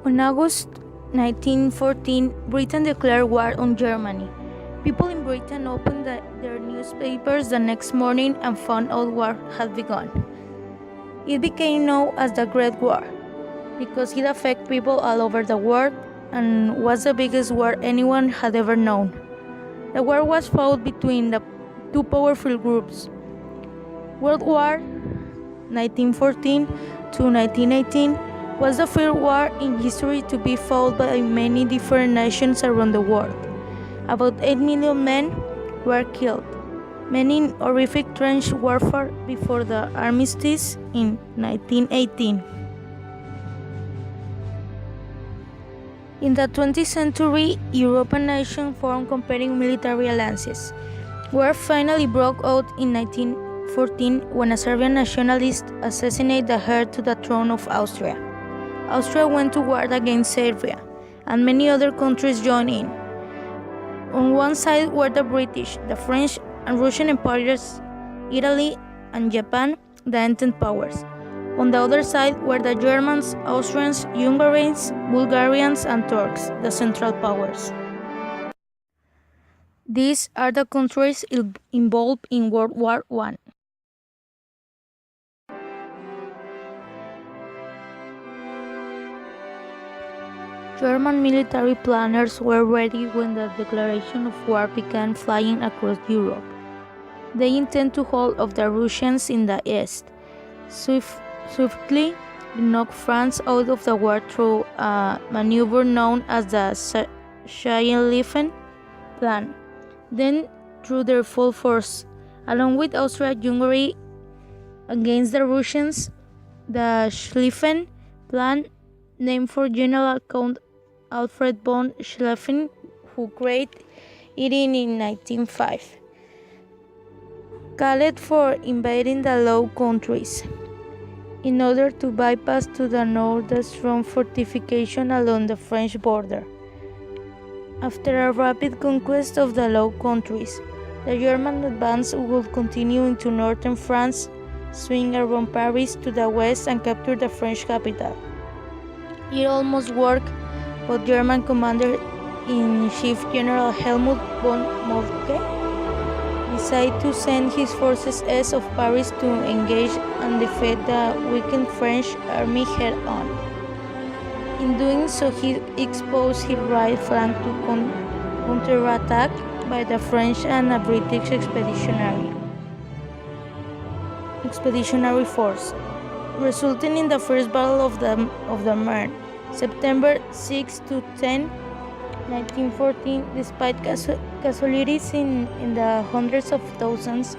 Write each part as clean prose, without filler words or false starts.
On August 1914, Britain declared war on Germany. People in Britain opened their newspapers the next morning and found out war had begun. It became known as the Great War because it affected people all over the world and was the biggest war anyone had ever known. The war was fought between the two powerful groups. World War 1914 to 1918 was the first war in history to be fought by many different nations around the world. About 8 million men were killed, many in horrific trench warfare before the armistice in 1918. In the 20th century, European nations formed competing military alliances. War finally broke out in 1914 when a Serbian nationalist assassinated the heir to the throne of Austria. Austria went to war against Serbia, and many other countries joined in. On one side were the British, the French and Russian empires, Italy and Japan, the Entente powers. On the other side were the Germans, Austrians, Hungarians, Bulgarians, and Turks, the Central Powers. These are the countries involved in World War I. German military planners were ready when the declaration of war began flying across Europe. They intend to hold off the Russians in the east, swiftly knock France out of the war through a maneuver known as the Schlieffen Plan. Then, through their full force, along with Austria-Hungary against the Russians, the Schlieffen Plan, named for General Count Alfred von Schlieffen, who created it in 1905, called for invading the Low Countries in order to bypass to the north the strong fortification along the French border. After a rapid conquest of the Low Countries, the German advance would continue into northern France, swing around Paris to the west and capture the French capital. It almost worked, but German Commander-in-Chief General Helmut von Moltke decided to send his forces east of Paris to engage and defeat the weakened French army head-on. In doing so, he exposed his right flank to counterattack by the French and a British expeditionary force, resulting in the First Battle of the Marne, September 6 to 10, 1914. Despite casualties in the hundreds of thousands,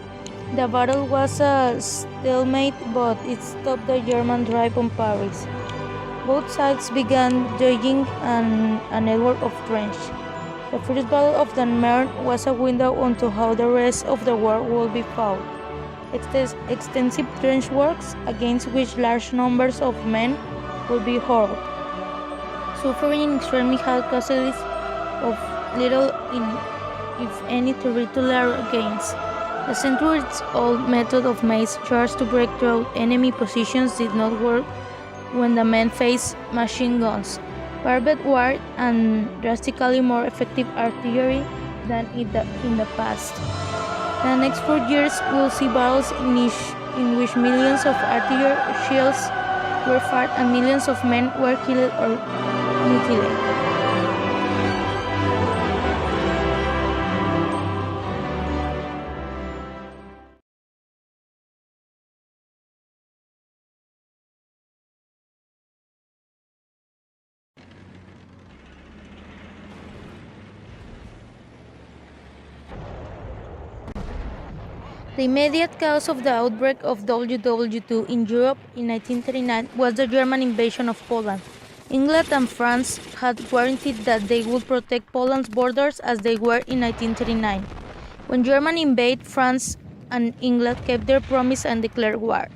the battle was a stalemate, but it stopped the German drive on Paris. Both sides began digging a network of trenches. The First Battle of the Marne was a window onto how the rest of the war would be fought. Extensive trench works against which large numbers of men would be hurled. Suffering extremely high casualties of little, if any, territorial gains. The centuries-old method of mass charge to break through enemy positions did not work when the men faced machine guns, barbed wire, and drastically more effective artillery than in the past. The next 4 years will see battles in which millions of artillery shells were fired and millions of men were killed or mutilated. The immediate cause of the outbreak of WW2 in Europe in 1939 was the German invasion of Poland. England and France had guaranteed that they would protect Poland's borders as they were in 1939. When Germany invaded, France and England kept their promise and declared war.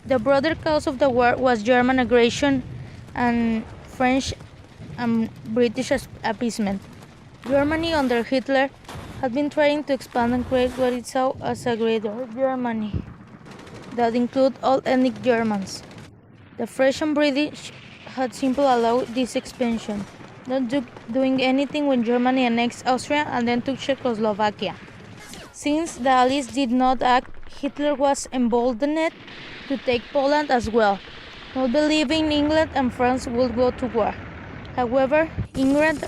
The broader cause of the war was German aggression and French and British appeasement. Germany under Hitler had been trying to expand and create what it saw as a greater Germany that included all ethnic Germans. The French and British had simply allowed this expansion, not doing anything when Germany annexed Austria and then took Czechoslovakia. Since the Allies did not act, Hitler was emboldened to take Poland as well, not believing England and France would go to war. However, England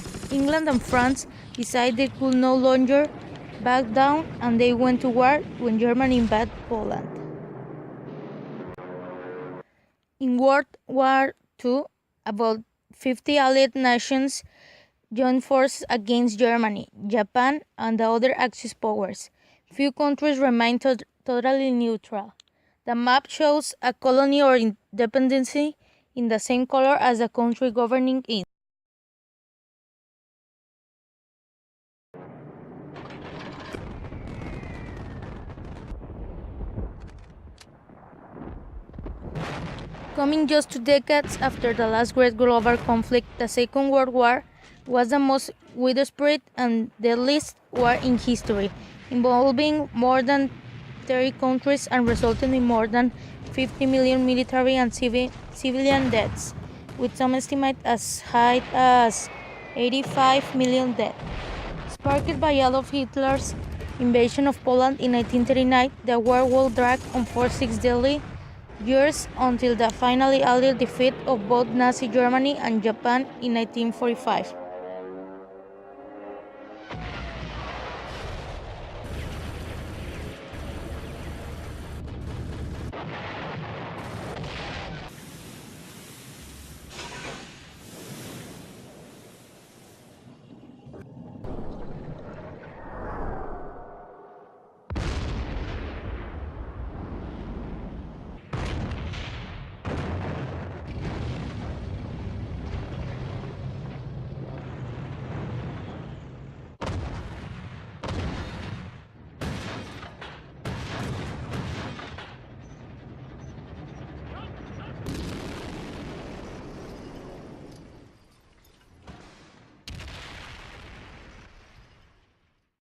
and France decided they could no longer back down, and they went to war when Germany invaded Poland. In World War II, about 50 Allied nations joined forces against Germany, Japan, and the other Axis powers. Few countries remained totally neutral. The map shows a colony or independency in the same color as the country governing it. Coming just 2 decades after the last great global conflict, the Second World War was the most widespread and deadliest war in history, involving more than 30 countries and resulting in more than 50 million military and civilian deaths, with some estimate as high as 85 million dead. Sparked by Adolf Hitler's invasion of Poland in 1939, the war would drag on for 6 deadly years until the finally Allied defeat of both Nazi Germany and Japan in 1945.